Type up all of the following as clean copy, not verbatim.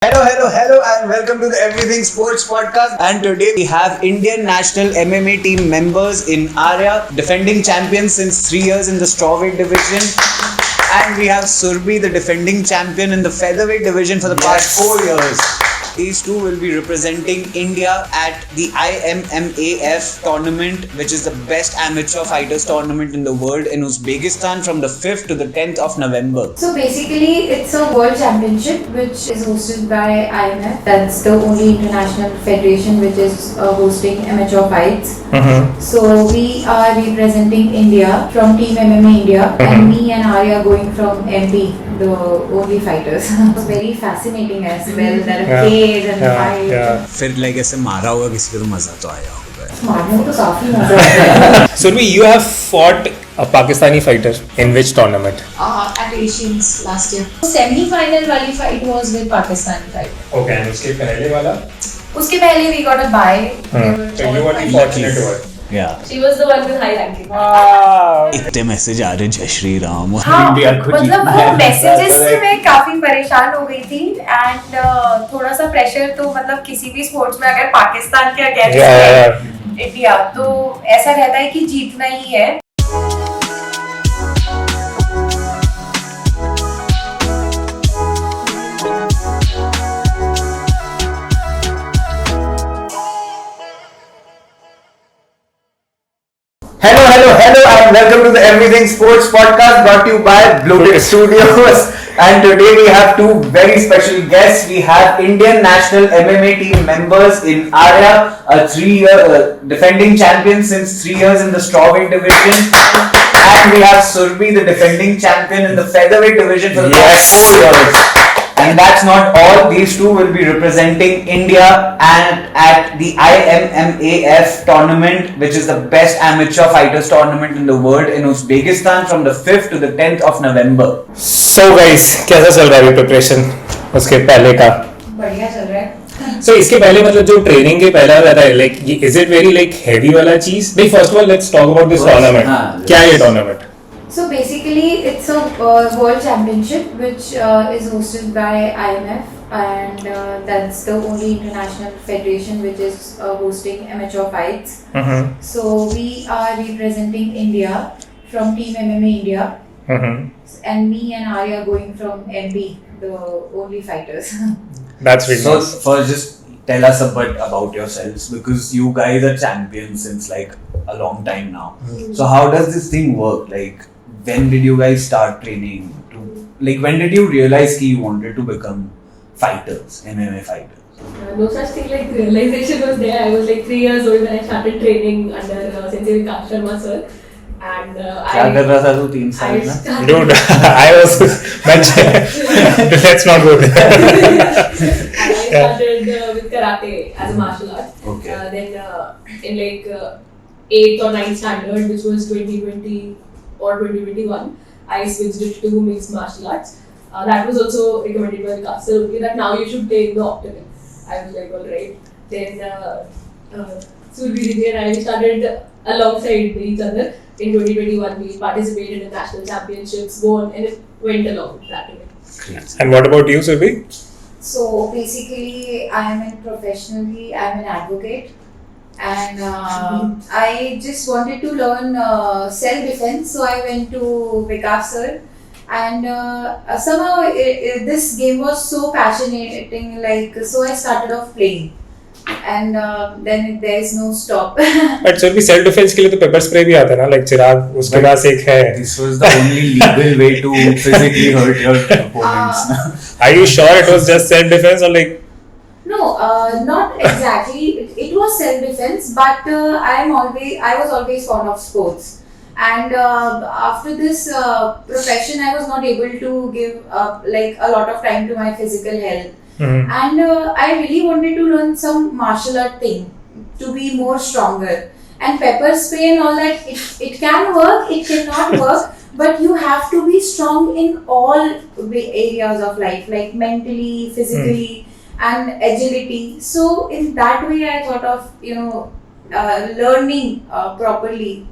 Hello, and welcome to the Everything Sports Podcast. And today we have Indian national MMA team members in Arya, defending champions since 3 years in the strawweight division. And we have Surbhi, the defending champion in the featherweight division for the past 4 years. These two will be representing India at the IMMAF tournament, which is the best amateur fighters tournament in the world in Uzbekistan from the 5th to the 10th of November. So basically, it's a world championship which is hosted by IMF. That's the only international federation which is hosting amateur fights. So we are representing India from Team MMA India, and me and Arya going from MP, the only fighters. It's very fascinating as well. There are cage and fight. फिर like ऐसे मारा होगा किसी को तो मजा तो आया होगा. मारने में तो काफी मजा आता है. Surbhi, you have fought a Pakistani fighter in which tournament? At Asians last year. Semi-final वाली fight was with Pakistan fight. Okay, and उसके पहले वाला? उसके पहले we got a bye. So you were the fortunate one. Yeah. She was the one with high ranking. इतने message आ रहे जय श्री राम. हाँ, मतलब वो मैसेजेस से मैं काफी परेशान हो गई थी एंड थोड़ा सा प्रेशर तो मतलब किसी भी स्पोर्ट्स में अगर पाकिस्तान के अगेंस्ट इंडिया तो ऐसा रहता है कि जीतना ही है. Hello, and welcome to the Everything Sports Podcast brought to you by Bloated Studios. And today we have two very special guests. We have Indian national MMA team members in Arya, a 3-year defending champion since 3 years in the strawweight division. And we have Surbhi, the defending champion in the featherweight division for the past 4 years. And that's not all. These two will be representing India and at the IMMAF tournament, which is the best amateur fighters tournament in the world in Uzbekistan from the 5th to the 10th of November. So guys, कैसा चल रहा है preparation उसके पहले का? बढ़िया चल रहा है. So इसके पहले मतलब जो ट्रेनिंग के पहला रहता है like is it very like heavy वाला चीज? नहीं, first of all let's talk about this tournament. क्या है ये tournament? So basically, it's a world championship which is hosted by IMF, and that's the only international federation which is hosting amateur fights. So we are representing India from Team MMA India, and me and Arya going from MP, the only fighters. That's really So nice. first, just tell us a bit about yourselves, because you guys are champions since like a long time now. So how does this thing work? Like, when did you guys start training? When did you realize that you wanted to become fighters, MMA fighters? No such thing like realization was there. I was like 3 years old when I started training under Sensei Vikas Sharma sir. And क्या कर रहा था तू 3 साल I में? started, Dude, I was let's not go there. and I started with karate as a martial art. Okay. Then in like 8th or 9th standard, which was 2020 or 2021, I switched it to mixed martial arts. That was also recommended by Vikas sir, okay, that now you should take the octagon. I was like, alright. Then Surbhi Didi and I started alongside each other. In 2021, we participated in national championships, won, and it went along that way. And what about you, Surbhi? So basically, professionally, I'm an advocate, and I just wanted to learn self-defense. So I went to Vikas sir, and somehow this game was so fascinating. So I started off playing, and then there is no stop. But Surbhi, self defense के लिए तो pepper spray भी आता है ना, like चिराग उसके पास एक है. This was the only legal way to physically hurt your opponents. Are you sure it was just self defense or like? No, not exactly. It was self-defense, but I was always fond of sports. And after this profession, I was not able to give a lot of time to my physical health. And I really wanted to learn some martial art thing to be more stronger. And pepper spray and all that, it can work, it cannot work. But you have to be strong in all areas of life, like mentally, physically. And agility. So in that way, I thought of learning properly.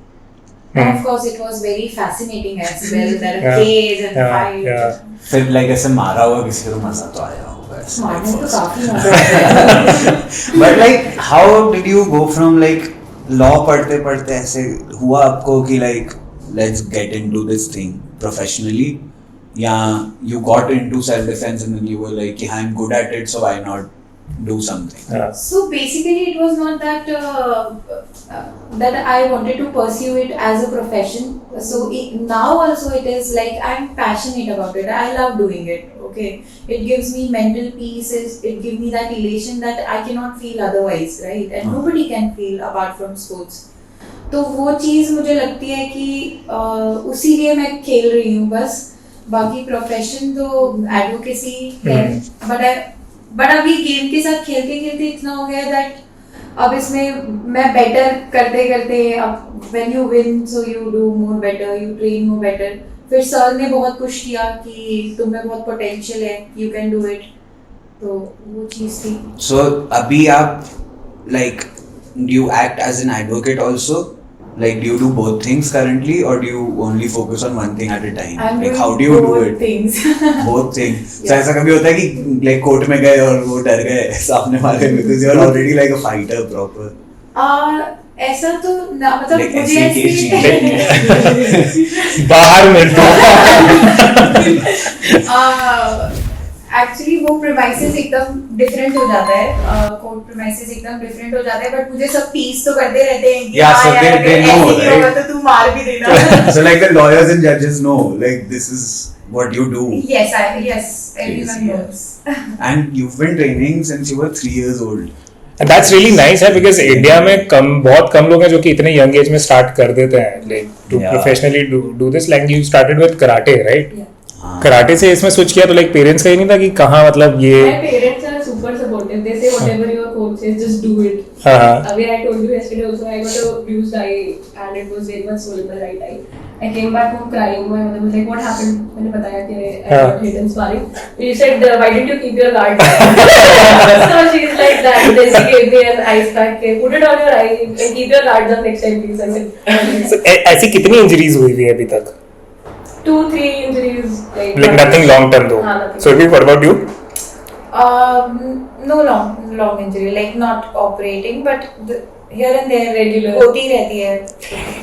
And of course, it was very fascinating as well. There are plays and fights. फिर like ऐसे मारा होगा किसी को तो मजा तो आया होगा. स्मार्टनेस तो काफी है। But like, how did you go from like law पढ़ते पढ़ते ऐसे हुआ आपको कि like let's get into this thing professionally, या you got into self defense and then you were like I'm good at it so why not do something? Yeah. So basically, it was not that that I wanted to pursue it as a profession. So now also it is like I'm passionate about it. I love doing it. Okay, it gives me mental peace. It gives me that elation that I cannot feel otherwise, right? And nobody can feel apart from sports. तो वो चीज़ मुझे लगती है कि उसी लिए मैं खेल रही हूँ बस. बाकी प्रोफेशन तो एडवोकेसी है, बट अभी गेम के साथ खेलते खेलते इतना हो गया दैट अब इसमें मैं बेटर करते करते अब when you win so you do more better, you train more better. फिर सर ने बहुत पुश किया कि तुम में बहुत पोटेंशियल है, यू कैन डू इट. तो वो चीज़ थी. So अभी आप like do you act as an advocate also? Like, do you do both things currently, or do you only focus on one thing at a time? I'm Like, doing how do you do both it? things. Both things. So Yeah. ऐसा कभी होता है कि like court में गए और वो डर गए सामने वाले, because you are already like a fighter proper. ऐसा तो ना, मतलब Like मुझे SAKG. बाहर मिल एक्चुअली वो प्रेमाइसेस एकदम डिफरेंट हो जाता है. कोर्ट प्रेमाइसेस एकदम डिफरेंट हो जाता है, बट मुझे सब टीज तो करते रहते हैं कि Yeah, so यार, they अगर know, ऐसे नहीं होगा right? तो तू मार भी देना. So like the lawyers and judges know like this is what you do. yes everyone Yes, knows. And you've been training since you were 3 years old. And that's really nice है, because India में बहुत कम लोग हैं जो कि इतने young age में start कर देते हैं like to Yeah. professionally do this. Like you started with karate, right? Yeah. Karate से इसमें स्विच किया तो लाइक पेरेंट्स का ही नहीं था कि कहाँ मतलब ये My parents are super supportive. They say whatever your coach says, just do it. हाँ Where I told you yesterday also, I got a bruised eye and it was very much swollen my right eye. I came back home crying. My mother was like, "What happened?" मैंने बताया कि I got hit in sparring. She said, "Why didn't you keep your guard down?" So she's like that. Then she gave me an ice pack. Put it on your eye and keep your guards up next time, please. I said, So, ऐसी कितनी injuries हुई हुई है अभी तक? 2-3 injuries. Like nothing long term though. हाँ, nothing. So what about you? No long injury, like not operating, but here and there Regular. होती रहती है.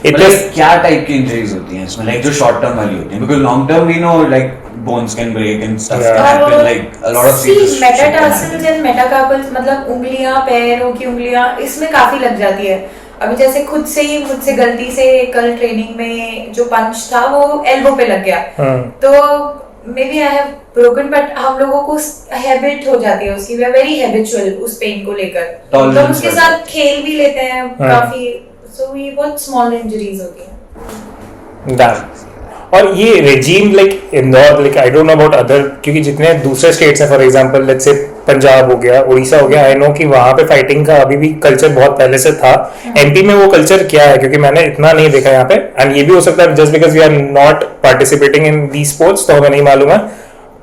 It मतलब is क्या टाइप की इंजरीज होती हैं इसमें, like जो शॉर्ट टर्म वाली होती हैं, because long term we know like bones can break and stuff Yeah. can happen, like a lot of See, serious shit can metatarsals happen. and metacarpals मतलब उंगलियां, पैरों की उंगलियां, इसमें काफी लग जाती है. अभी जैसे खुद से ही मुझसे गलती से कल ट्रेनिंग में जो पंच था वो एल्बो पे लग गया. तो maybe I have broken, but हम लोगों को हैबिट हो जाती है उसकी. वी आर वेरी हैबिचुअल उस पेन को लेकर, तो हम Tolerance उसके है. साथ खेल भी लेते हैं काफी. सो ये बहुत स्मॉल इंजरीज होती हैं. डन. और ये regime like Indore, like I don't know about other, क्योंकि जितने दूसरे स्टेट्स हैं, for example let's say Punjab हो गया, उड़ीसा हो गया, आई नो कि वहाँ पे फाइटिंग का अभी भी कल्चर बहुत पहले से था. एमपी में वो कल्चर क्या है, क्योंकि मैंने इतना नहीं देखा यहाँ पे, एंड ये भी हो सकता है just because we are not participating in the sports, तो हमें नहीं मालूम है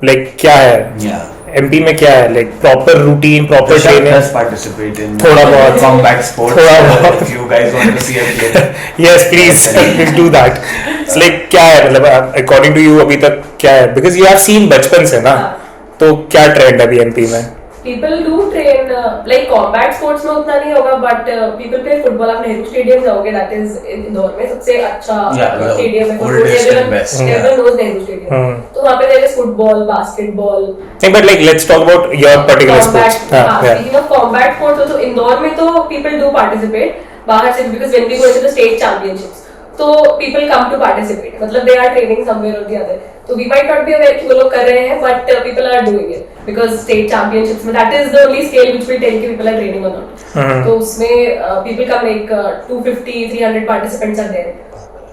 लाइक क्या है Yeah. एमपी में, क्या है like proper routine, proper Rishabh training. does participate in थोड़ा बहुत. combat sports. थोड़ा बहुत. If you guys want to see a play. Yes, please do that. It's like क्या है मतलब according to you अभी तक क्या है, because you have seen बचपन से ना, तो क्या ट्रेंड है अभी एमपी में? People do train like combat sports में उतना नहीं होगा, but people play football. आप नेहरू स्टेडियम जाओगे, that is इंदौर में सबसे अच्छा स्टेडियम है. oldest and best. Everyone knows Nehru stadium. तो वहाँ पे there is football, basketball. नहीं, but like let's talk about your particular sports. Speaking of combat sports, तो इंदौर में तो people do participate. बाहर से, because when we go into the state championships, तो people come to participate. मतलब they are training somewhere or the other. So we might not be aware कि वो लोग कर रहे हैं, but people are doing it because state championships में that is the only scale which will tell कि people are training or not. तो उसमें people come like 250-300 participants are there.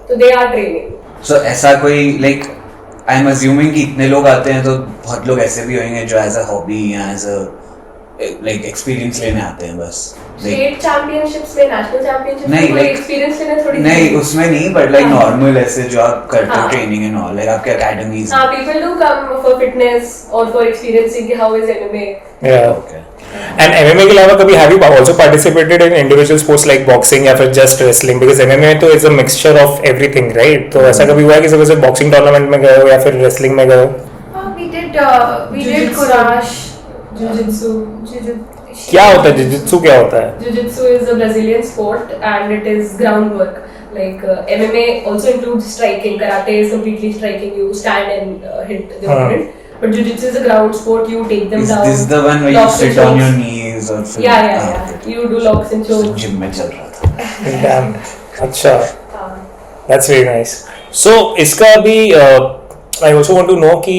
So they are training. So ऐसा कोई like I'm assuming कि इतने लोग आते हैं तो बहुत लोग ऐसे भी होंगे जो as a hobby या as a like experience लेने आते हैं बस. State championships में, national championships में नहीं, कोई like- experience लेना थोड़ी नहीं उसमें नहीं, but like हाँ. normal ऐसे जो आप करते हो हाँ. training and all, like आपके academies. हाँ, people do come for fitness or for experiencing कि how is MMA. Yeah. Okay. And MMA के अलावा कभी have you also participated in individual sports like boxing या फिर just wrestling? Because MMA तो is a mixture of everything, right? तो ऐसा कभी हुआ है कि जैसे boxing tournament में गए हो या फिर wrestling में गए हो? We did Jiu-jitsu. Courage, Jiu-Jitsu. क्या होता है जिजित्सु, क्या होता है? Jiu-Jitsu is a Brazilian sport and it is groundwork. Like MMA also includes striking. Karate is completely striking. You stand and hit the opponent. But Jiu-Jitsu is a ground sport. You take them Is down. this the one where you locks and sit on your chokes. knees or something? Yeah. You do locks and chokes. Gym में चल रहा था. Damn. अच्छा, हाँ. that's very nice. So इसका भी I also want to know कि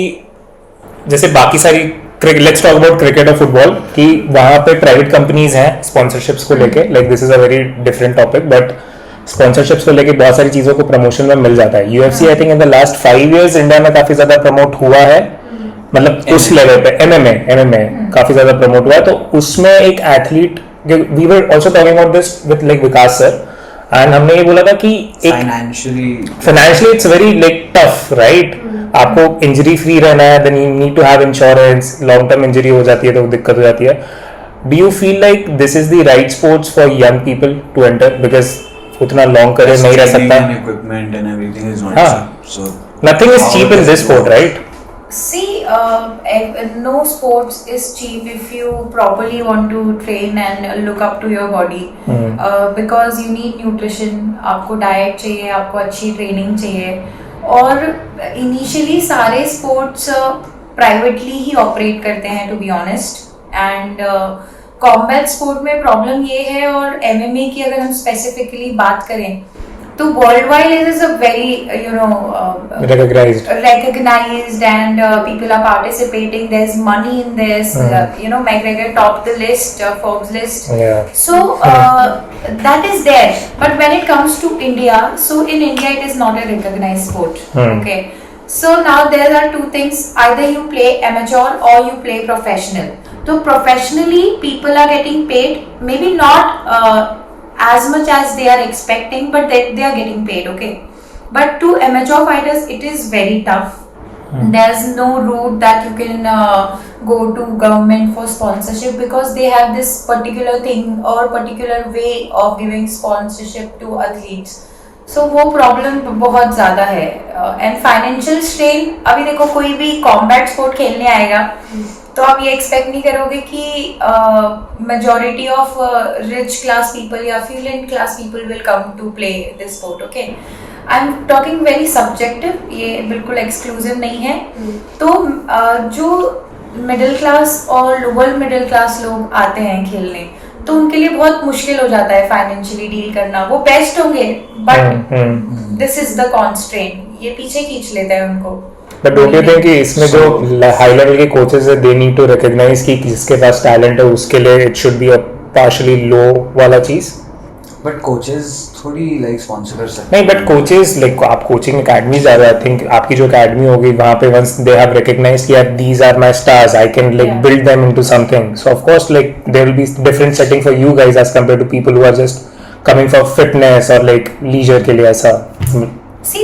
जैसे बाकी सारी लेट्स टॉक अबाउट क्रिकेट और फुटबॉल कि वहाँ पे प्राइवेट कंपनीज हैं स्पॉन्सरशिप्स को लेके, like this is a very different topic, but sponsorships को लेके बहुत सारी चीजों को प्रमोशन में मिल जाता है. UFC I think in the last 5 years India में काफी ज्यादा प्रमोट हुआ है, मतलब उस लेवल पे एमएमए काफी ज्यादा प्रमोट हुआ है. तो उसमें एक athlete, we were also talking about this with like Vikas sir, and हमने ये बोला था कि एक financially it's very like tough, right? आपको इंजरी फ्री रहना है, then you need to have insurance, long term injury हो जाती है तो दिक्कत हो जाती है. Do you feel like this is the right sports for young people to enter, because उतना लॉन्ग करियर नहीं रह सकता. Equipment and everything is not हाँ. cheap. So Nothing is cheap in this sport, right? See, no sports is cheap if you properly want to train and look up to your body. Because you need nutrition, आपको diet चाहिए, आपको अच्छी training चाहिए. और initially सारे sports privately ही operate करते हैं, to be honest. And combat sport में problem ये है, और MMA की अगर हम specifically बात करें तो worldwide it is a very Recognized. recognized and people are participating. There's money in this. McGregor topped the list, Forbes list. Yeah. So that is there. But when it comes to India, so in India it is not a recognized sport. Okay. So now there are two things. Either you play amateur or you play professional. So professionally people are getting paid. Maybe not as much as they are expecting, but they are getting paid, okay? But to amateur fighters, it is very tough. There's no route that you can go to government for sponsorship, because they have this particular thing or particular way of giving sponsorship to athletes. So वो problem बहुत ज़्यादा है. And financial strain, अभी देखो कोई भी combat sport खेलने आएगा तो आप ये एक्सपेक्ट नहीं करोगे कि majority of rich class people या affluent class people will come to play this sport. Okay, I am talking very subjective, ये बिल्कुल एक्सक्लूसिव नहीं है. तो जो मिडिल क्लास और लोअर मिडिल क्लास लोग आते हैं खेलने, तो उनके लिए बहुत मुश्किल हो जाता है फाइनेंशियली डील करना. वो बेस्ट होंगे but this is the constraint, ये पीछे खींच लेते हैं उनको. बट डोंट यू थिंक कि इसमें जो हाई लेवल के कोचेस है, दे नीड टू रिकॉग्नाइज कि जिसके पास टैलेंट है उसके लिए it should be a partially low वाला चीज. बट कोचेस थोड़ी लाइक स्पॉन्सर कर सकते नहीं, बट कोचेस लाइक आप कोचिंग एकेडमी जा रहे हो, आई थिंक आपकी जो एकेडमी होगी वहां पे वंस दे हैव रिकॉग्नाइज्ड कि यार these are my stars, I can like build them into something. So of course like there will be different setting for you guys as compared to people who are just coming for fitness और like leisure के लिए ऐसा. See,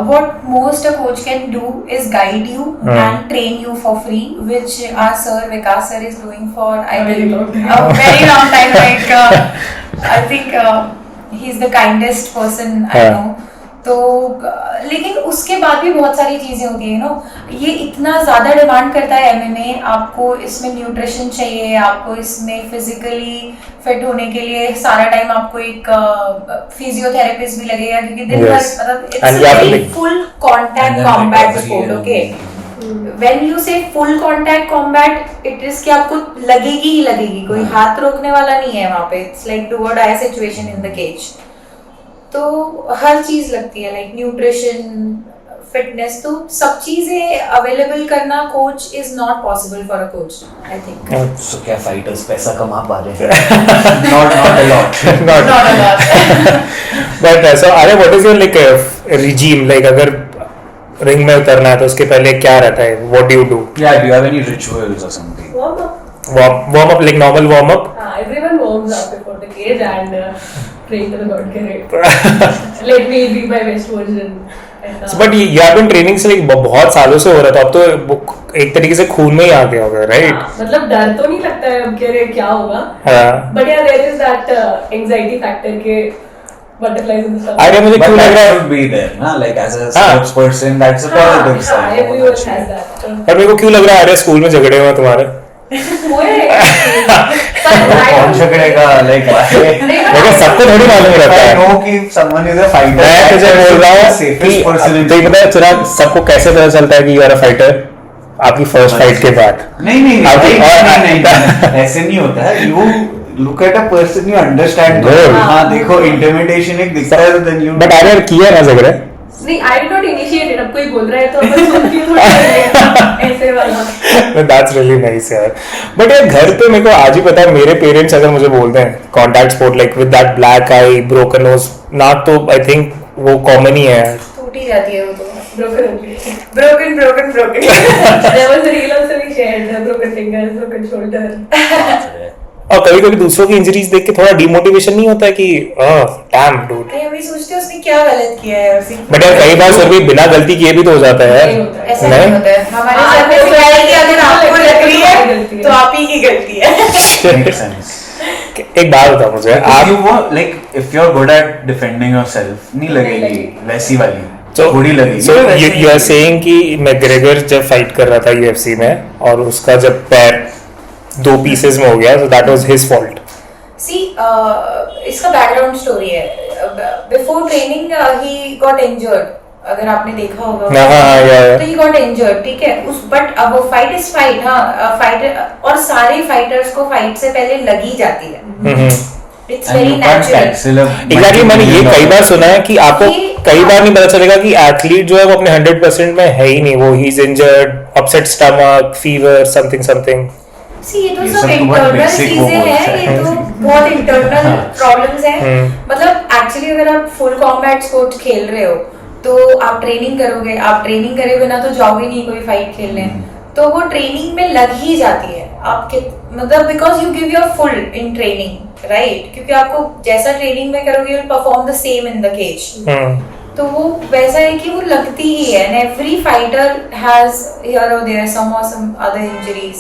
what most a coach can do is guide you and train you for free, which our sir Vikas sir is doing for I think a very long time. Like I think he's the kindest person I know. तो लेकिन उसके बाद भी बहुत सारी चीज़ें होती है ये इतना ज़्यादा डिमांड करता है एमएमए. आपको इसमें न्यूट्रिशन चाहिए, आपको इसमें फिजिकली फिट होने के लिए सारा टाइम आपको एक फिजियोथेरेपिस्ट भी लगेगा, क्योंकि दिन भर मतलब it's very full contact combat sport. Okay, when you say full contact combat, it is कि आपको लगेगी ही लगेगी, कोई हाथ रोकने वाला नहीं है वहाँ पे. इट्स लाइक डू और die situation in the cage. तो हर चीज लगती है, लाइक न्यूट्रिशन, फिटनेस, तो सब चीजें अवेलेबल करना coach is not possible for a coach, I think. So क्या फाइटर्स पैसा कमा पा रहे हैं? Not a lot. Not a lot. But so अरे what is your like regime, like अगर रिंग में उतरना है तो उसके पहले क्या रहता है? What do you do? Yeah, do you have any rituals or something? Warm up. like normal warm up. Everyone warms up before the cage and praying to the God के let me be my best version. But you have been training से like बहुत सालों से हो रहा था, अब तो एक तरीके से खून में ही आ गया होगा, राइट? मतलब डर तो नहीं लगता है अब कि क्या होगा, बट यार there is that anxiety factor के butterflies in the stomach. अरे मुझे क्यों लग रहा है should be there, ना? Like as a sports person, that's a positive side. Everyone has that. और मेरे को क्यों लग रहा है अरे स्कूल में झगड़े हुए तुम्हारे? कौन झगड़ेगा लाइक लेकिन सबको थोड़ी मालूम रहता है। नो कि समवन इज अ फाइटर। मैं तुझे बोल रहा हूँ सेफेस्ट पर्सन। तो पता है चिराग, सबको कैसे पता चलता है कि यू आर अ फाइटर? आपकी फर्स्ट फाइट के बाद। नहीं ऐसे नहीं होता है। You look at a person, you understand. Good. हाँ देखो, इंटिमिडेशन एक दिखता है, देन यू बट आगे किया ना झगड़ा? नहीं, I did not initiate it. अब कोई बोल रहा है तो अपन सुन के थोड़ा करेंगे, ऐसे वाला। That's really nice यार। बट यार घर पे मेरे को आज ही पता है, मेरे पेरेंट्स अगर मुझे बोलते हैं contact sport like with that black eye broken nose नाक, तो आई थिंक वो कॉमन ही है। टूट ही जाती है वो तो। Broken only. broken There was a reel also we shared, broken fingers, broken shoulder. और कभी कभी दूसरों की इंजरीज देख के थोड़ा डिमोटिवेशन नहीं होता है कि डैम डूड। नहीं, अभी सोचते हैं उसने क्या गलत किया है उसी। बट यार कई बार सर भी बिना गलती किए भी तो हो जाता है नहीं यार। होता है। ऐसा नहीं होता है। हमारे साथ में सिखाया है कि अगर आपको लग रही है तो आप ही की गलती है। Make sense. एक बात बताओ मुझे, आप यू आप वो like if you are good at defending yourself, नहीं लगेगी वैसी वाली, थोड़ी लगेगी। सो यू आर सेइंग कि मैग्रेगर जब फाइट कर रहा था यूएफसी में और उसका जब पैर 2 पीसेस में हो गया, so that was his fault. सी इसका बैकग्राउंड स्टोरी है। Before training he got injured, अगर आपने देखा होगा। हाँ, तो ही गॉट इंजर्ड, ठीक है। उस बट अब वो फाइट इज फाइट। हाँ, फाइटर और सारे फाइटर्स को फाइट से पहले लगी जाती है। It's very natural. एग्जैक्टली, मैंने ये कई बार सुना है कि आपको कई बार नहीं पता चलेगा कि एथलीट जो है वो अपने 100% में है ही नहीं, वो ही is injured, upset stomach, fever, something. See ये तो ये सब सब तो बहुत इंटरनल basic वो चीजें बोलते हैं, हैं। ये तो बहुत इंटरनल प्रॉब्लम्स हैं। मतलब एक्चुअली अगर आप फुल कॉम्बैट स्पोर्ट्स खेल रहे हो तो आप ट्रेनिंग करोगे, आप ट्रेनिंग करे बिना तो जाओगे नहीं कोई फाइट खेलने। तो वो ट्रेनिंग में लग ही जाती है आपके, मतलब because you give your full in training, right? क्योंकि आपको जैसा ट्रेनिंग में करोगे you will perform the same in the cage. तो वो वैसा है कि वो लगती ही है। And every fighter has here और there some other injuries.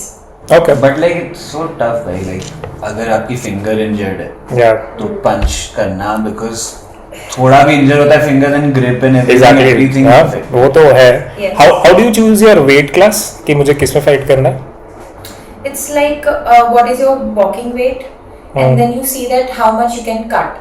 Okay, but like it's so tough भाई, लाइक अगर आपकी फिंगर इंजर्ड है या तो पंच करना, बिकॉज थोड़ा भी इंजर होता है finger, then grip and exactly, everything वो तो है। Yes. How do you choose your weight class कि मुझे किस में फाइट करना है? It's like what is your walking weight, and then you see that how much you can cut.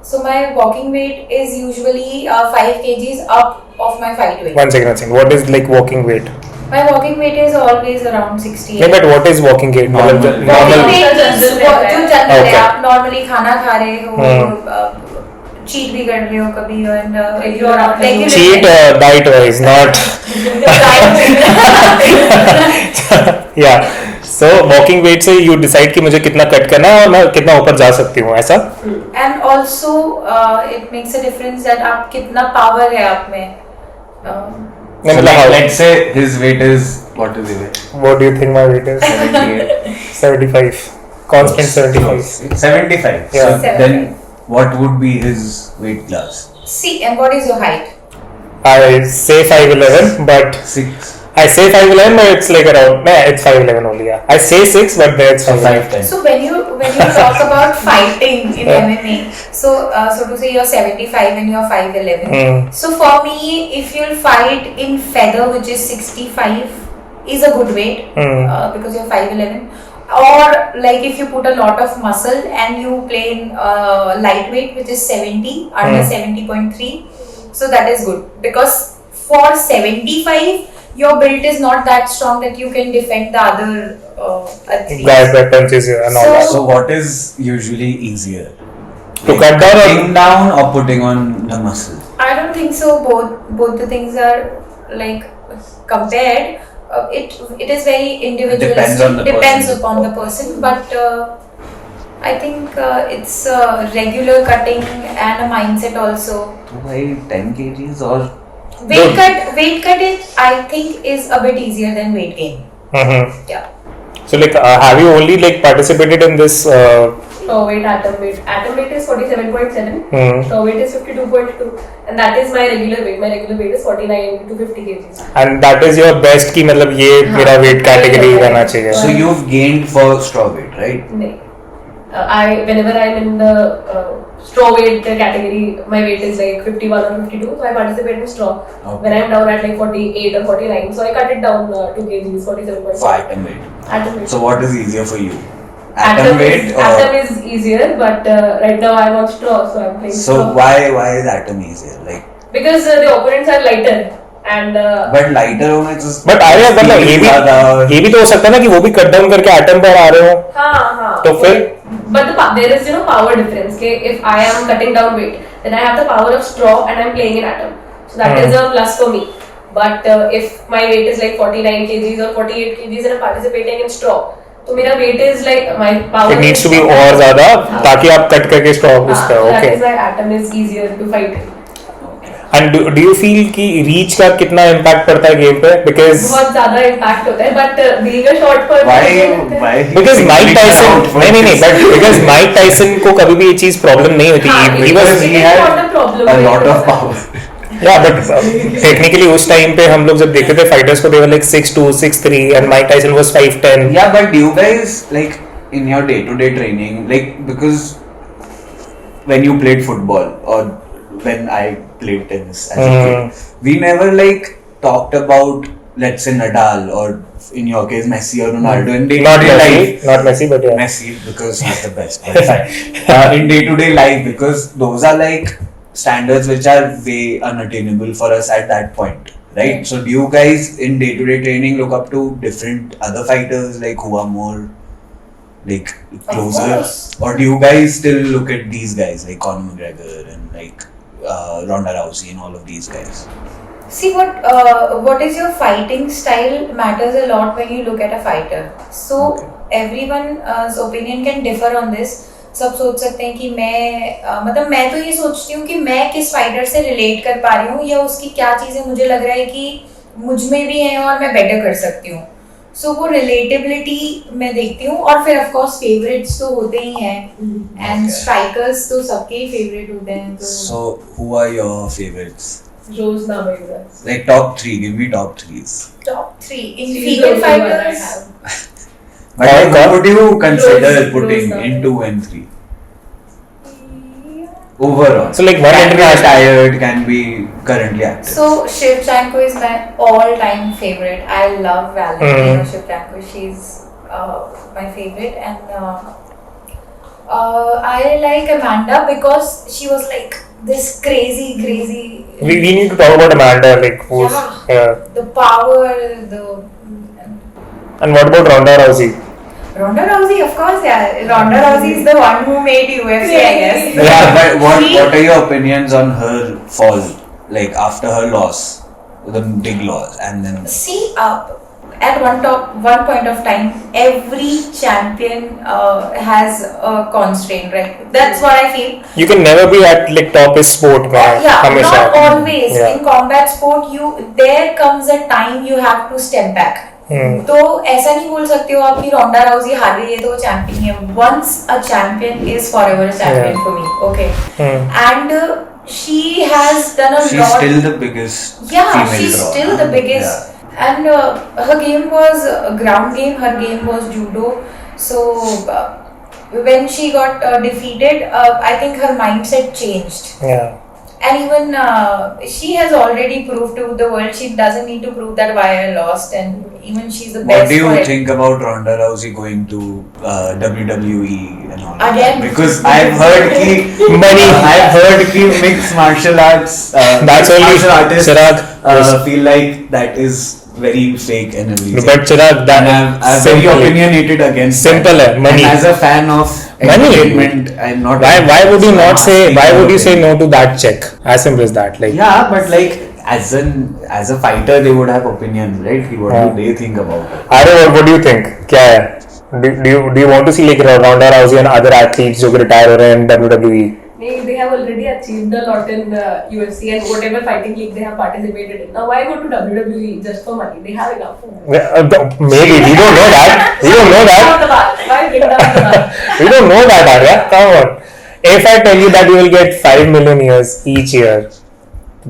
So my walking weight is usually 5 kgs up of my fight weight. One second. What is like walking weight? My walking weight is always around 68. नहीं, but what is walking weight? मतलब Normal. Walking normal. weight general is जो general है। Okay. आप normally खाना खा रहे हो, cheat भी कर रहे हो कभी, and Regular after regular- Cheat diet wise, not yeah. So walking weight से you decide कि मुझे कितना कट करना है और मैं कितना ऊपर जा सकती हूँ, ऐसा? And also it makes a difference that आप कितना पावर है आप में। नहीं, मतलब how? Let's say his weight is what is it? What do you think my weight is? 75. Constant 75. 75. Yeah. So then what would be his weight class? See, and what is your height? I say 5'11", but 6. I say 5'11", but it's like around. No, it's 5'11" only. Yeah, I say 6, but it's 5'11". 5'10". So when you talk about fighting in MMA, so to say you're 75 and you're 5'11". So for me, if you'll fight in feather, which is 65, is a good weight because you're 5'11". Or like if you put a lot of muscle and you play in lightweight, which is 70, under 70.3, so that is good because for 75. Your build is not that strong that you can defend the other athletes. Guy punches you and all So- that. So what is usually easier? To cut down or- cutting down or putting on the muscle? I don't think so. Both the things are like compared. It is very individualistic. Depends on the Depends person. upon the person, but I think it's regular cutting and a mindset also. तो भाई 10 kgs और Weight cut is, I think, is a bit easier than weight gain. Yeah. So like, have you only like participated in this? Flow weight, atom weight. Atom weight is 47.7. Flow weight is 52.2. And that is my regular weight. My regular weight is 49 to 50 kgs. And that is your best कि मतलब ये मेरा weight category रहना चाहिए. so you've gained for straw weight, right? नहीं. Whenever I'm in the straw weight category, my weight is like 51 or 52, so I participate in straw. Okay. When I'm down at like 48 or 49, so I cut it down 2 kgs, 47.5. For atom weight. Atom weight. So what is easier for you? Atom weight or Atom is easier, but right now I'm on straw, so I'm playing so straw. why is atom easier? Like Because the opponents are lighter and but lighter होने से but Arya मतलब ये भी तो हो सकता है ना कि वो भी कट डाउन करके एटम पर आ रहे हो हाँ तो फिर but there is power difference. Okay, if I am cutting down weight, then I have the power of straw and I'm playing in atom, so that is a plus for me. But if my weight is like 49 kgs or 48 kgs and I'm participating in straw, तो मेरा weight is like my power. It needs to be और ज़्यादा ताकि आप cut करके stop उसका That okay is why atom is easier to fight. And do you feel कि reach का कितना इम्पैक्ट पड़ता है गेम पे बिकॉज बहुत ज़्यादा impact होता है, but being a short person. why because Mike Tyson नहीं बट बिकॉज माइक टाइसन को कभी भी ये चीज प्रॉब्लम नहीं होती हाँ, he was it is he had not a problem. a lot of power. Yeah but technically उस टाइम पे हम लोग जब देखते थे फाइटर्स को they were like 6'2", 6'3" and Mike Tyson was 5'10". Yeah, but you guys like in your day-to-day training, like because when you played football or when I played tennis as a kid, we never like talked about let's say Nadal or in your case Messi or Ronaldo in day-to-day life. Not Messi but yeah. Messi because he's the best. But fine. In day-to-day life because those are like standards which are way unattainable for us at that point, right? So do you guys in day-to-day training look up to different other fighters like who are more like closer, course. or do you guys still look at these guys like Conor McGregor and like Ronda Rousey and all of these guys? See what is your fighting style matters a lot when you look at a fighter. So everyone's opinion can differ on this. सब सोच सकते हैं कि मतलब मैं तो ये सोचती हूँ कि मैं किस फाइटर से रिलेट कर पा रही हूँ या उसकी क्या चीज़ें मुझे लग रहा है कि मुझ में भी हैं और मैं बेटर कर सकती हूँ. सो वो रिलेटेबिलिटी मैं देखती हूँ और फिर ऑफ कोर्स फेवरेट्स तो होते ही हैं एंड स्ट्राइकर्स तो सबके ही फेवरेट होते हैं. तो So who are your favorites? Rose नाम है मेरा. Like top 3, give me top 3s. Top 3 in She's the female only one I fighters. have. But like, what would you consider Rose putting Namath. in 2 and 3? Overall. So like one can be international retired, can be currently active. So Shevchenko is my all-time favorite. I love Valentina Shevchenko. She's my favorite, and I like Amanda because she was like this crazy. we need to talk about Amanda like who's Yeah. The power, the and what about Ronda Rousey? Ronda Rousey, of course, yeah. Ronda Rousey is the one who made UFC, I guess. Yeah, but She- what are your opinions on her fall? Like after her loss, the big loss, and then See, at one point of time, every champion has a constraint, right? That's what I feel. You can never be at like top is sport man. Yeah, हमेशा. not always. Yeah. In combat sport, there comes a time you have to step back. तो ऐसा नहीं बोल सकते हो आप कि रोंडा राउजी हार रही है तो वो चैंपियन है. Once a champion is forever a champion for me. Okay. And she has done a she's lot. still the biggest Yeah, female she's draw. still the biggest. And her game was a ground game. Her game was judo. So when she got defeated, I think her mindset changed. Yeah. And even she has already proved to the world she doesn't need to prove that why I lost, and even she's the best. What do you for it. think about Ronda Rousey going to WWE and all that? Again? Because I've heard Money. I've heard ki mixed martial arts. That's only martial artists Chirag. feel like that is very fake and everything. But Chirag, that And I'm very simple. opinionated against Simple that. है, money. And as a fan of Money. entertainment, I'm not. Why would you so not I'm say? asking Why your would you say opinion. no to that check? As simple as that. Like Yeah, but like as a fighter, they would have opinions, right? What do they think about it? Arya, what do you think? क्या है? Do you want to see like Ronda Rousey and other athletes जो retire हो रहे हैं in WWE? They have already achieved a lot in UFC and whatever fighting league they have participated in. Now why go to WWE just for money? They have enough. Maybe we don't know that. We don't know that. Why bring down the bar? We don't know that, Arya. Come on. If I tell you that you will get 5 million years each year,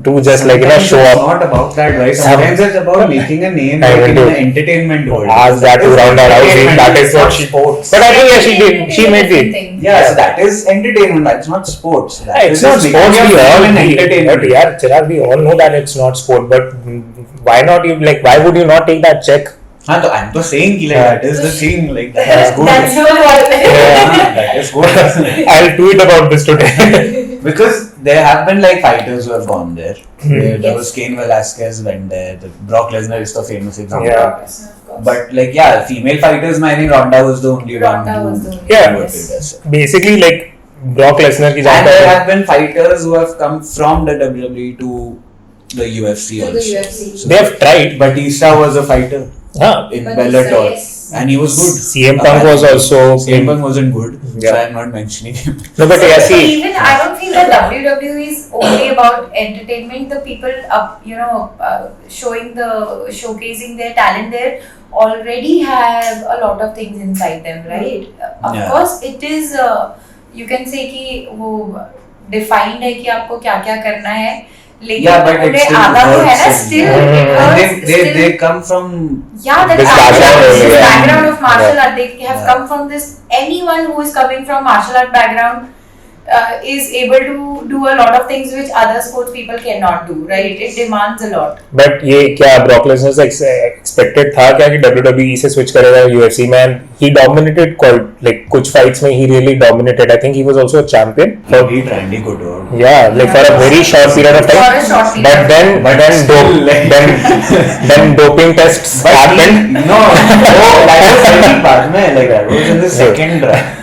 to just like Sometimes show it's up. not about that, right? Sometimes it's about making a name I like, will in do. the entertainment world. Ask that to It's round that out. entertainment, That is it's what not she. sports. But I think yeah, she did. She made the. Yeah, so that is entertainment. That's not sports. That It's is not just sports. making We a all film in but entertainment. yeah, Chirag, we all know that it's not sport. But why not you like? Why would you not take that check? हाँ, तो I'm just saying कि like Yeah. that is the thing. Like that Yeah. is good. That's the one. That is good. I'll tweet about this today. Because there have been like fighters who have gone there. There Yes. was Cain Velasquez went there. Brock Lesnar is the famous example. Yeah. But like yeah, female fighters, I think Ronda was the only Ronda one. was the only Yeah. one, who yes. did this. Basically, like Brock Lesnar की And there जहाँ have been fighters who have come from the WWE to the UFC To also. the UFC. So they have tried. Batista was a fighter हाँ. in Batista, Bellator, yes. and he was good. CM Punk was also. CM Punk wasn't good, so Yeah. I'm not mentioning him. No, but yeah, So see. even I don't feel that WWE is only about entertainment. The people, showcasing their talent there already have a lot of things inside them, right? Of Yeah. course, it is. You can say कि वो defined है कि आपको क्या क्या करना है. लेकिन Yeah, but it उन्हें still आधा वो है ना hurts. still. Mm. It hurts, And still. they come from Yeah, that This background of martial Yeah. art, they have Yeah. come from this. Anyone who is coming from martial art background is able to do a lot of things which other sports people cannot do, right? It demands a lot. But ये क्या Brock Lesnar से expected था क्या कि WWE से switch करेगा UFC में? He dominated quite like कुछ fights में he really dominated. I think he was also a champion. So he tried, he could work. Yeah, like for a very short period of time. For a short period. But then doping tests But happened. no, that was very bad, man. Like that was in the second round.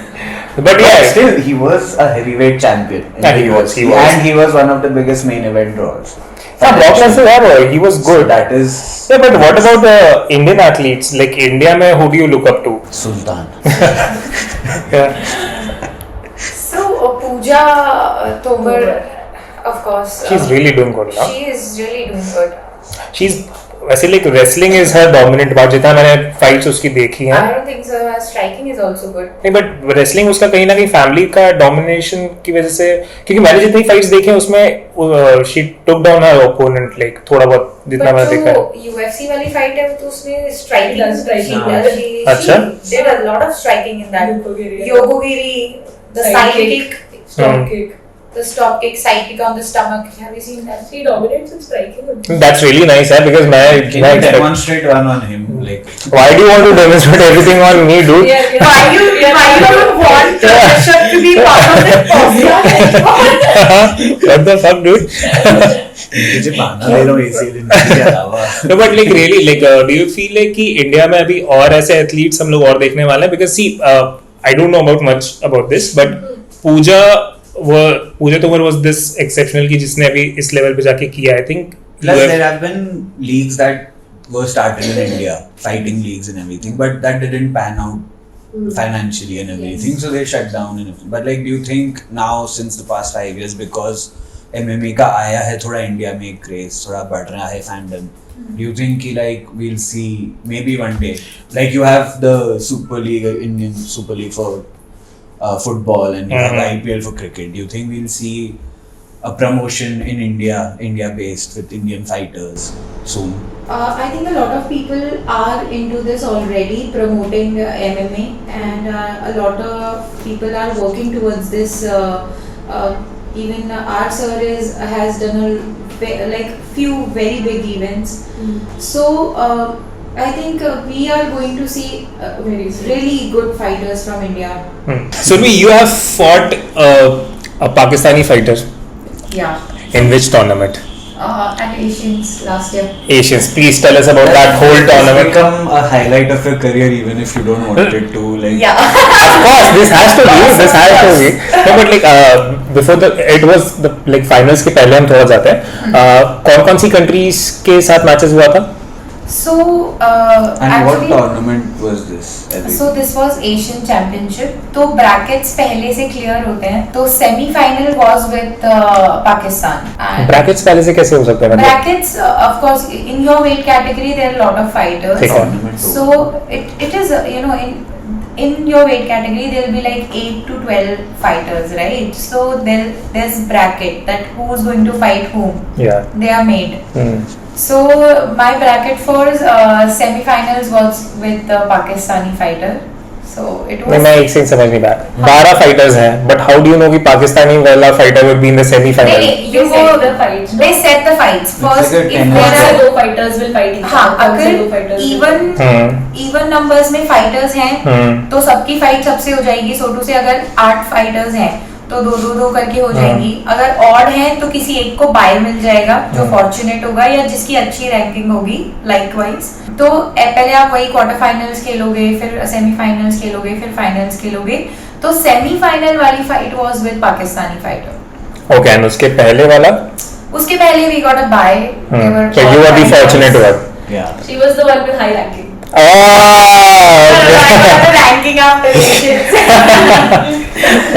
But But yeah, still, he was a heavyweight champion. in Yeah, the he was, UFC, he was. and he was one of the biggest main event draws. yeah, Brock Lesnar, yeah, he was So good. that is Yeah, but what about the Indian athletes? Like India में who do you look up to? Sultan. Yeah. So Pooja Tomar, of course, She's really doing good now. she is really doing good. She's वैसे like wrestling is her dominant part जितना मैंने fights उसकी देखी हैं. I don't think so. Her striking is also good. नहीं but wrestling उसका कहीं ना कहीं फैमिली का डोमिनेशन की वजह से क्योंकि मैंने जितनी फाइट्स देखी हैं उसमें she took down her opponent like थोड़ा बहुत जितना मैंने देखा है. जो UFC वाली फाइट है तो उसमें स्ट्राइकिंग Does striking, she अच्छा. did a lot of striking in that. Yogogiri. Yogogiri, the Side side kick. kick, Strong Hmm. kick. the stop kick, side kick on the stomach. Have you seen that? She dominates in striking. That's really nice है because मैं Can you expect demonstrate one on him? Like why do you want to demonstrate everything on me dude? Why you want Rishabh to be part of this podcast? What the fuck dude? मुझे पाना ले लो इसीलिए के अलावा. No but like really like do you feel like कि India में अभी और ऐसे एथलीट्स हम लोग और देखने वाले हैं because see I don't know about much about this but Puja Tomar was this exceptional कि जिसने अभी इस लेवल पे जाके किया I think Plus, there have been leagues that were started in India, fighting leagues and everything, but that didn't pan out financially and everything, so they shut down and everything. But like, do you think now, since the past 5 years, because MMA का आया है थोड़ा India में craze, थोड़ा बढ़ रहा है fandom, do you think कि like we'll see maybe one day, like you have the Super League, Indian Super League for football, and you have IPL for cricket. Do you think we'll see a promotion in India based with Indian fighters soon? I think a lot of people are into this already, promoting MMA, and a lot of people are working towards this. Even our sir has done few very big events. So I think we are going to see really good fighters from India. Surmi, you have fought a Pakistani fighter Yeah. in which tournament? At Asians last year. Asians. Please tell us about that whole It's tournament. become a highlight of your career, even if you don't want it to. Like, Yeah. Of course, this has to be. This has to be. No, but like before it was the like finals के पहले हम थोड़ा जाते हैं. कौन-कौन सी countries के साथ matches हुआ था? So and what actually, tournament was this? so this was Asian Championship. तो brackets पहले से clear होते हैं. तो semi-final was with Pakistan. And Brackets पहले से कैसे हो सकते हैं? मतलब brackets, of course, in your weight category there are a lot of fighters. ठीक है. Tournament So it is in in your weight category there'll be like 8 to 12 fighters, right? So there's bracket that who's going to fight whom. Yeah. They are made. Hmm. So my bracket for semi-finals was with the Pakistani fighter. So it नहीं was. मैं एक चीज समझ नहीं पाया 12 fighters हैं but how do you know कि पाकिस्तानी वाला fighter would be in the semifinal You They go. set the fights. They set the fights first. like a If tennis. there Once are the fighters will fight each हाँ other. Once the अगर fighters will- even numbers में fighters हैं तो सबकी fight सबसे हो जाएगी. SO2 से अगर 8 फाइटर्स हैं तो दो करके हो जाएंगी. अगर ऑड है तो किसी एक को बाय मिल जाएगा जो फॉर्चुनेट होगा या जिसकी अच्छी रैंकिंग होगी लाइकवाइज. तो पहले आप वही क्वार्टर फाइनल्स खेलोगे, फिर सेमीफाइनल्स खेलोगे, फिर फाइनल्स खेलोगे. तो सेमीफाइनल वाली fight was with Pakistani fighter. Okay and उसके पहले वाला उसके पहले we got a bye. so you were the fortunate one. Yeah. She was the one with high ranking. Ranking after nations.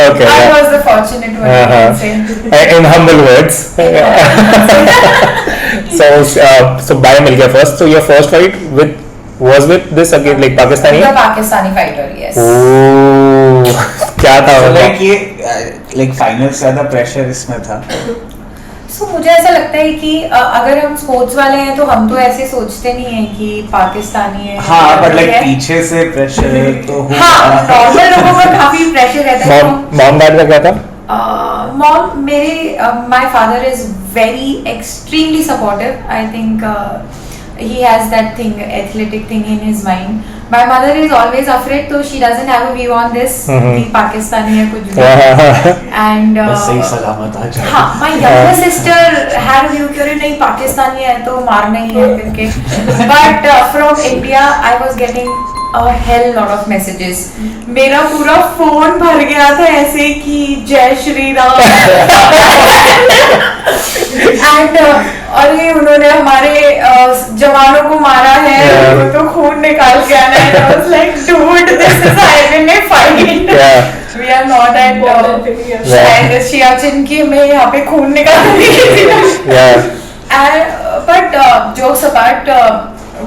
Okay. I yeah. was the fortunate one. I can say. In humble words. So bye मिल गया first. So your first fight was with this again like Pakistani. The Pakistani fighter, yes. Oh, क्या था So मतलब? like ये like finals से ज़्यादा pressure इसमें था. So मुझे ऐसा लगता है कि अगर हम स्पोर्ट्स वाले हैं तो हम तो ऐसे सोचते नहीं है कि पाकिस्तानी है. हाँ but like है. पीछे से pressure तो हाँ नॉर्मल लोगों पर काफी प्रेशर रहता है. मॉम डैड का क्या था? Mom, my father is very extremely supportive. I think he has that thing, athletic thing in his mind. My mother is always afraid, so she doesn't have a view on this. कि पाकिस्तानी है कुछ भी. And बस सही सलामत आ जाए. हाँ, my younger sister had a view कि अरे नहीं पाकिस्तानी है तो मारना ही है करके. But from India, I was getting a hell lot of messages. मेरा पूरा फोन भर गया था ऐसे कि जय श्री राम. And अरे उन्होंने हमारे जवानों को मारा है, वो तो खून निकाल के आना है. I was like, dude, this is MMA fight. Yeah. We are not at Yeah. शायद सियाचिन की मैं यहाँ पे खून निकालने की थी. Yeah. But jokes apart,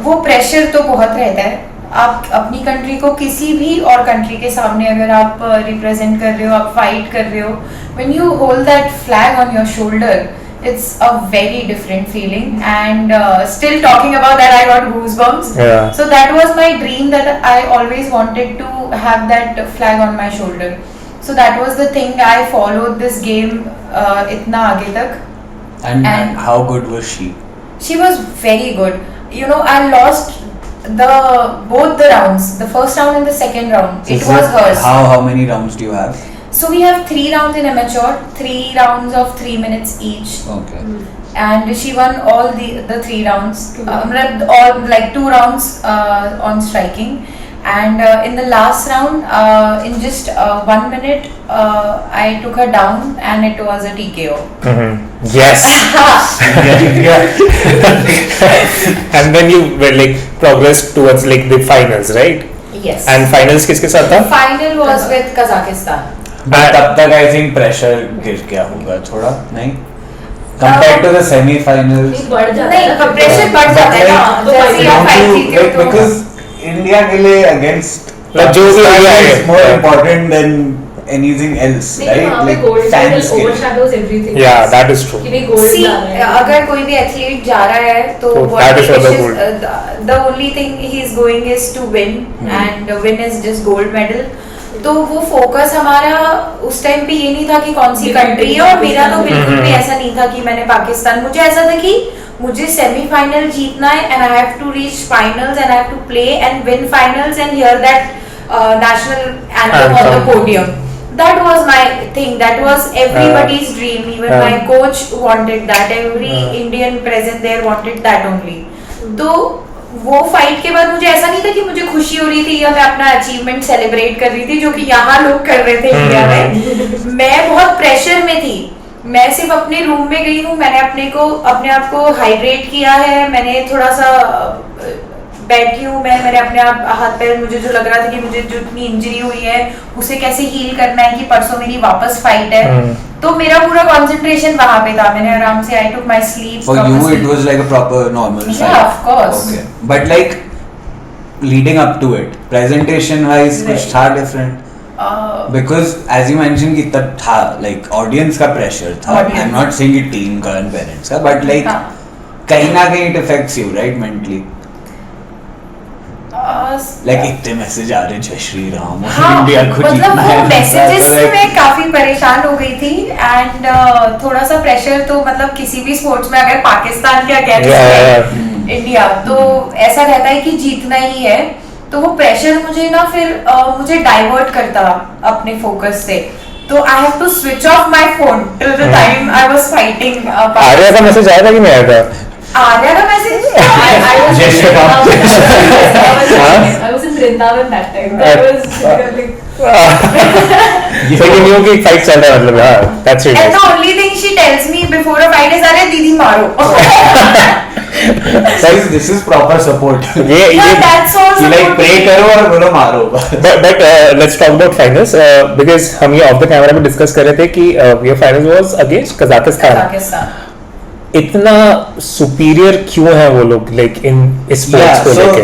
वो प्रेशर तो बहुत रहता है. आप अपनी कंट्री को किसी भी और कंट्री के सामने अगर आप रिप्रेजेंट कर रहे हो, आप फाइट कर रहे हो, when you hold that flag on your shoulder, it's a very different feeling. And still talking about that, I got goosebumps. Yeah. So that was my dream, that I always wanted to have that flag on my shoulder. So that was the thing. I followed this game itna aage tak. And how good was she? She was very good. You know, I lost both the rounds, the first round and the second round. It was hers. How many rounds do you have? So we have 3 rounds in amateur, 3 rounds of 3 minutes each. Okay. And she won all the 3 rounds. All like 2 rounds on striking. And in the last round, in just 1 minute, I took her down and it was a TKO. Yes. And then you were like progressed towards like the finals, right? Yes. And finals किसके साथ था? Final was with Kazakhstan. But तब तक I think pressure गिर गया होगा थोड़ा नहीं? Compared to the semi-finals. एक बढ़ जाता नहीं, है ना. pressure बढ़ जाता है ना. तो जैसे ही आप fight जीते हो Like, तो. because India के लिए against Like, जो भी Pakistan India is है. more Yeah. important than anything else, नहीं, right? वहाँ पे Like gold medal fans के लिए. overshadows everything. Yeah, that is true. कि नहीं gold See, ला रहा है. अगर कोई भी एथलीट जा रहा है तो So what that he is for the wishes, gold. the only thing he is going is to win and win is just gold medal. तो वो फोकस हमारा उस टाइम पे ये नहीं था कि कौन सी कंट्री है. और मेरा तो बिल्कुल भी ऐसा नहीं था कि मैंने पाकिस्तान. मुझे ऐसा था कि मुझे सेमीफाइनल जीतना है and I have to reach finals and I have to play and win finals and hear that national anthem on the podium. That was my thing. That was everybody's dream. Even my coach wanted that. Every Indian present there wanted that only. तो वो fight के बाद मुझे ऐसा नहीं था कि मुझे खुशी हो रही थी या मैं अपना अचीवमेंट सेलिब्रेट कर रही थी जो कि यहाँ लोग कर रहे थे इंडिया में. मैं बहुत प्रेशर में थी. मैं सिर्फ अपने रूम में गई हूँ. मैंने अपने आप को हाइड्रेट किया है. मैंने थोड़ा सा बैठी हूँ. मैंने अपने आप हाथ पैर, मुझे जो लग रहा था कि मुझे जो इतनी इंजरी हुई है उसे कैसे हील करना है कि परसों मेरी वापस फाइट है. तो मेरा पूरा कंसंट्रेशन वहाँ पे था. मैंने आराम से I took my sleep. For you, it was like a proper normal fight. Yeah, of course. Okay, but like leading up to it, presentation wise कुछ था different? Because as you mentioned कि तब था like audience का pressure था. I'm not saying कि team का and parents का, but like कहीं ना कहीं it affects you, right, mentally. Like इतने मैसेज आ रहे जय श्री राम इंडिया को मतलब जीतना वो है. मैसेजेस So, से like, मैं काफी परेशान हो गई थी एंड थोड़ा सा प्रेशर तो मतलब किसी भी स्पोर्ट्स में अगर पाकिस्तान के अगेंस्ट है इंडिया तो ऐसा रहता है कि जीतना ही है, तो वो प्रेशर मुझे ना फिर मुझे डाइवर्ट करता अपने फोकस से, तो I have to switch off my phone till the time I was fighting. Arya का मैसेज आया था कि नहीं आया था? आर्या का मैसेज जय Shri Ram. I was in Vrindavan that time. That was like लेकिन न्यू की फाइट चल रहा है मतलब. हाँ, that's it. And the only thing she tells me before a fight is अरे दीदी मारो. Guys, this is proper support. ये Yeah, that's all कि like pray supporting. करो और बोलो मारो. but let's talk about finals because हम ये ऑफ द कैमरा में डिस्कस कर रहे थे कि ये final was against Kazakhstan. Pakistan. इतना सुपीरियर क्यों है वो लोग लाइक इन स्पोर्ट्स को लेके?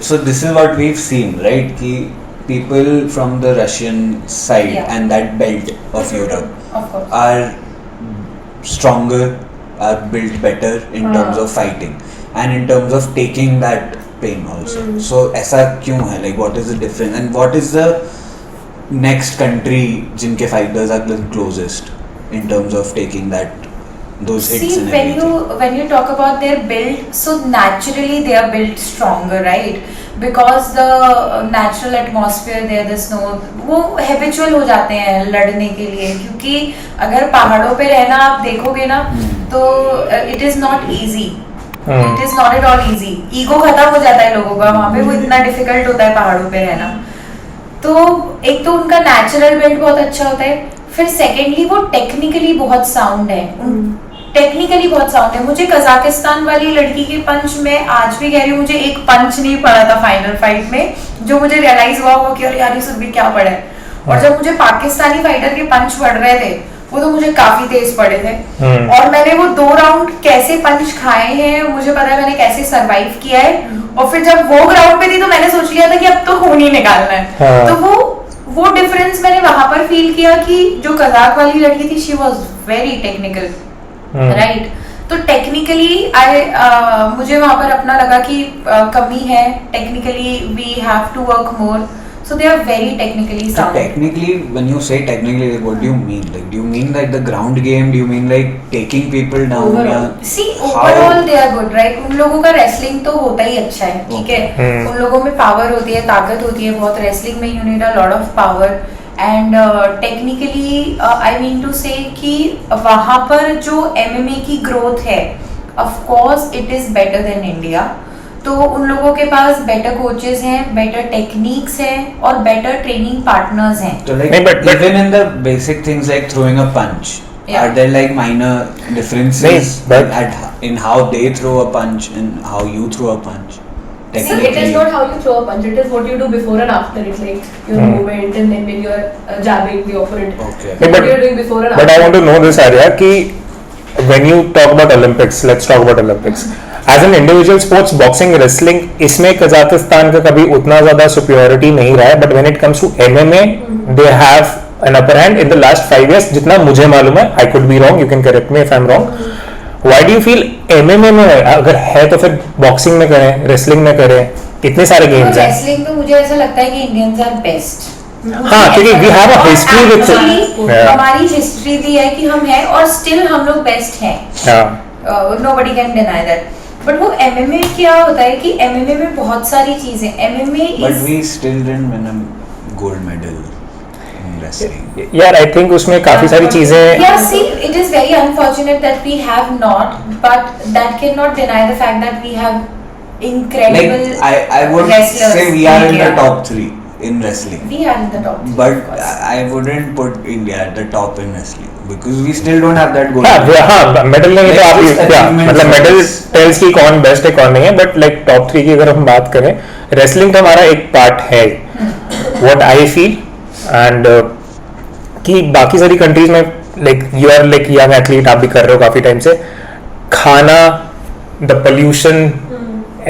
So this is what we've seen, right? कि people from the Russian side Yeah. and that belt of Europe Of course. are stronger, are built better in terms of fighting and in terms of taking that pain also. So ऐसा क्यों है? Like what is the difference and what is the next country जिनके fighters are the closest in terms of taking those hits See, and when everything? you talk about their build, so naturally they are built stronger, right? Because the natural atmosphere there, the snow, वो habitual हो जाते हैं लड़ने के लिए, क्योंकि अगर पहाड़ों पे रहना आप देखोगे ना तो it is not easy. It is not at all easy. Ego खत्म हो जाता है लोगों का वहाँ पे, वो इतना difficult होता है पहाड़ों पे रहना. तो एक तो उनका नेचुरल बिल्ड बहुत अच्छा होता है, फिर सेकेंडली वो टेक्निकली बहुत साउंड है. टेक्निकली बहुत साउंड है. मुझे कजाकिस्तान वाली लड़की के पंच में आज भी कह रही हूँ, मुझे एक पंच नहीं पड़ा था फाइनल फाइट में जो मुझे रियलाइज हुआ वो कि अरे यार ये भी क्या पड़ा है. और जब मुझे पाकिस्तानी फाइटर के पंच पड़ रहे थे वो तो मुझे काफी तेज पड़े थे. और मैंने वो 2 राउंड कैसे पंच खाए हैं मुझे पता है, मैंने कैसे सरवाइव किया है. और फिर जब वो ग्राउंड पे थी तो मैंने सोच लिया था कि अब तो खून ही निकालना है. तो वो डिफरेंस मैंने वहां पर फील किया कि जो कजाक वाली लड़की थी she was very technical, right. तो टेक्निकली मुझे वहां पर अपना लगा कि कमी है. Technically we have to work more. So they are very technically So sound. technically, when you say technically, like, what do you mean? Like, do you mean like the ground game? Do you mean like taking people down? Overall. Yeah. See, overall they are good, right? उन लोगों का wrestling तो होता ही अच्छा है, ठीक है. उन लोगों में पावर होती है, ताकत होती है बहुत. रेसलिंग में you need a lot of power and technically I mean to say कि वहाँ पर जो MMA की growth है, of course it is better than India. तो उन लोगों के पास बेटर कोचेस हैं, बेटर टेक्निक्स हैं और बेटर ट्रेनिंग पार्टनर्स हैं. So like नहीं, but- even in the basic things like throwing a punch, Yeah. are there like minor differences नहीं, but- in how they throw a punch and how you throw a punch? See, it is not how you throw a punch, it is what you do before and after it, like your movement and then when you're jabbing the opponent. Okay. नहीं, What you're doing before and But I after. want to know this, Arya, कि when you talk about Olympics, let's talk about Olympics. As an individual sports, boxing, wrestling, इसमें Kazakhstan का कभी उतना ज़्यादा superiority नहीं रहा है. But when it comes to MMA, they have an upper hand in the last 5 years. जितना मुझे मालूम है, I could be wrong. You can correct me if I'm wrong. Why do you feel MMA में अगर है तो फिर boxing में करें, wrestling में करें? इतने सारे games हैं. रेसलिंग में मुझे ऐसा लगता है कि इंडियंस आर बेस्ट. हाँ, क्योंकि we have a history with it. Yeah. हमारी हिस्ट्री भी है कि हम हैं और स्टिल हम लोग बेस्ट हैं. हाँ. Nobody can deny that. But वो MMA क्या होता है कि MMA में बहुत सारी चीजें. MMA But is we still didn't win a gold medal in wrestling. यार I think उसमें काफी सारी चीजें. Yeah, see, it is very unfortunate that we have not, but that cannot deny the fact that we have incredible Like I would wrestlers say we are in India. the top 3 in wrestling. We are in the top three, of But course. I wouldn't put India at the top in wrestling because we still don't have that gold. हाँ medal नहीं तो आप Like, क्या achievements मतलब medal wise. Tales की कौन best है कौन नहीं है. बट लाइक टॉप 3 की अगर हम बात करें, रेसलिंग तो हमारा एक पार्ट है. व्हाट आई फील एंड कि बाकी सारी कंट्रीज में like you are like young athlete, आप भी कर रहे हो काफी टाइम से. खाना, the pollution,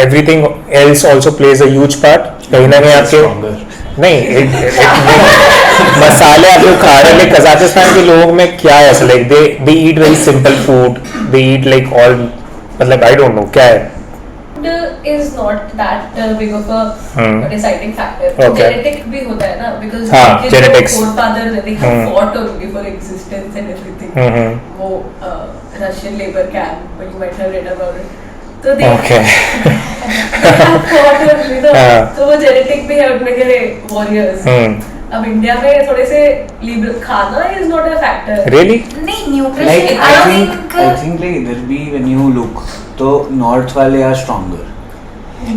everything else also plays a huge part. कहीं ना कहीं आपके नहीं मसाले आप लोग खा रहे हैं, like कजाकिस्तान के लोग में क्या है ऐसा, like they eat very simple food, they eat like all, मतलब I don't know क्या है. Food is not that big of a deciding factor. Okay. Genetic भी होता है ना, because हाँ, उनके genetics. जो forefathers they have fought only for existence and everything. वो Russian labor camp, you might have read about it. तो they Okay. they have fought only ना, हाँ. तो वो genetic भी है उनके लिए warriors. अब इंडिया में थोड़े से liberal खाना is not a factor. Really? नहीं nutrition Like I I think like there'll be when you look, तो north वाले are stronger.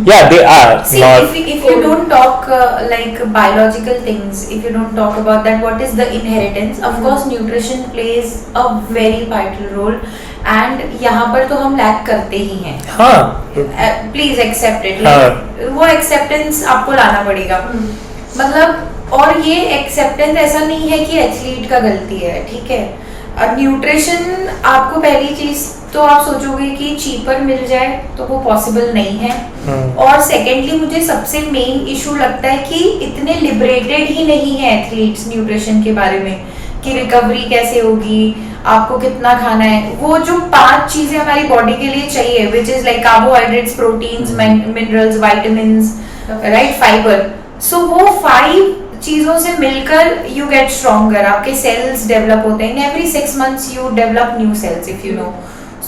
Yeah, they are See, not. if you don't talk like biological things, if you don't talk about that, what is the inheritance? Of course, nutrition plays a very vital role, and यहाँ पर तो हम lack करते ही हैं. हाँ. Please accept it. हाँ. Like, वो acceptance आपको लाना पड़ेगा. मतलब और ये acceptance ऐसा नहीं है कि एथलीट का गलती है, ठीक है? न्यूट्रिशन आपको पहली चीज तो आप सोचोगे कि चीपर मिल जाए तो वो पॉसिबल नहीं है. और सेकेंडली मुझे सबसे मेन इशू लगता है कि इतने लिबरेटेड ही नहीं है एथलीट्स न्यूट्रिशन के बारे में कि रिकवरी कैसे होगी, आपको कितना खाना है. वो जो 5 चीजें हमारी बॉडी के लिए चाहिए, which is like carbohydrates, proteins, minerals, vitamins, right, fibre. So वो 5 चीजों से मिलकर यू गेट स्ट्रॉन्गर. आपके सेल्स डेवलप होते हैं. In every 6 months you develop new cells, if you know.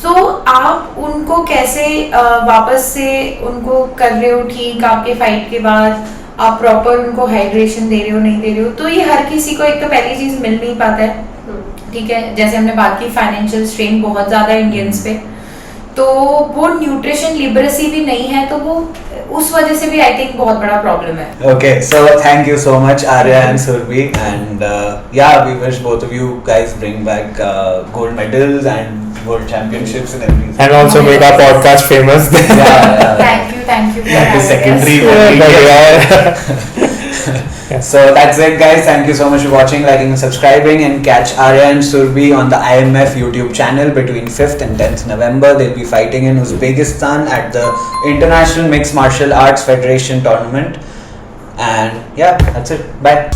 So आप उनको कैसे वापस से उनको कर रहे हो ठीक आपके फाइट के बाद, आप प्रॉपर उनको हाइड्रेशन दे रहे हो नहीं दे रहे हो, तो ये हर किसी को एक तो पहली चीज मिल नहीं पाता है, ठीक है. जैसे हमने बात की फाइनेंशियल स्ट्रेन बहुत ज्यादा है इंडियंस पे, तो वो न्यूट्रिशन लिबरेसी भी नहीं है, तो वो उस वजह से भी आई थिंक बहुत बड़ा प्रॉब्लम है. Okay, so thank you so much, Arya and Surbhi, and yeah, we wish both of you guys bring back gold medals and world championships and everything. And also make our podcast famous. Yeah. Thank you for That is having secondary. us. So that's it, guys. Thank you so much for watching, liking, and subscribing. And catch Arya and Surbhi on the IMF YouTube channel between 5th and 10th November. They'll be fighting in Uzbekistan at the International Mixed Martial Arts Federation tournament. And yeah, that's it. Bye.